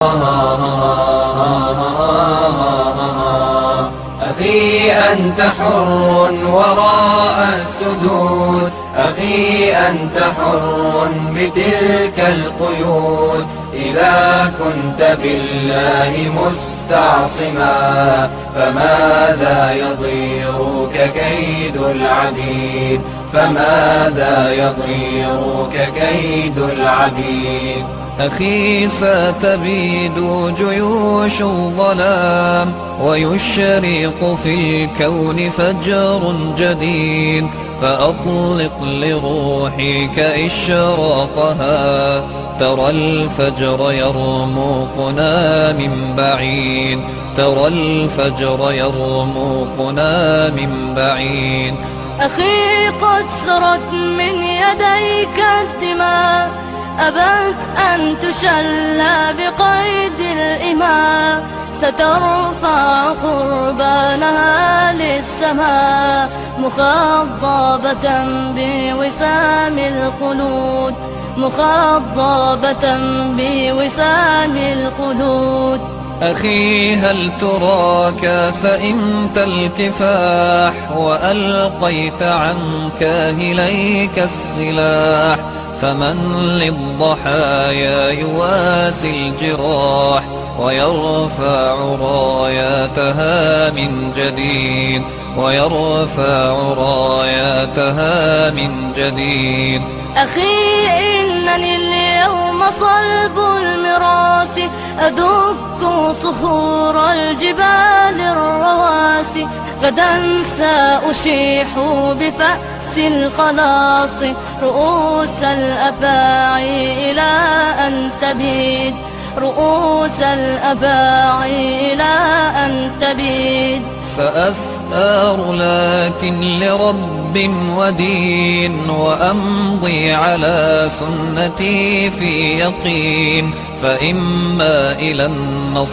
أخي أنت حر وراء السدود، أخي أنت حر بتلك القيود. إذا كنت بالله مستعصما فماذا يضيرك كيد العبيد، فماذا يضيرك كيد العبيد. أخي ستبيد جيوش الظلام ويشرق في الكون فجر جديد، فأطلق لروحك إشراقها. ترى الفجر يرمقنا من بعيد، ترى الفجر يرمقنا من بعيد. أخي قد سرت من يديك الدماء، أبت أن تشلى بقيد الإماء. سترفع قربانها للسماء مخضبة بوسام الخلود، مخضبة بوسام الخلود. أخي هل تراك سئمت الكفاح وألقيت عن كاهليك السلاح؟ فمن للضحايا يواسي الجراح ويرفع راياتها من جديد، ويرفع راياتها من جديد. أخي إنني اليوم صلب المراس، أدك صخور الجبال الرواسي. غدا سأشيح بفأس الخلاص رؤوس الأفاعي إلى أن تبيد، رؤوس الأفاعي إلى أن تبيد. سأثار لكن لرب ودين، وأمضي على سنتي في يقين. فإما إلى النصر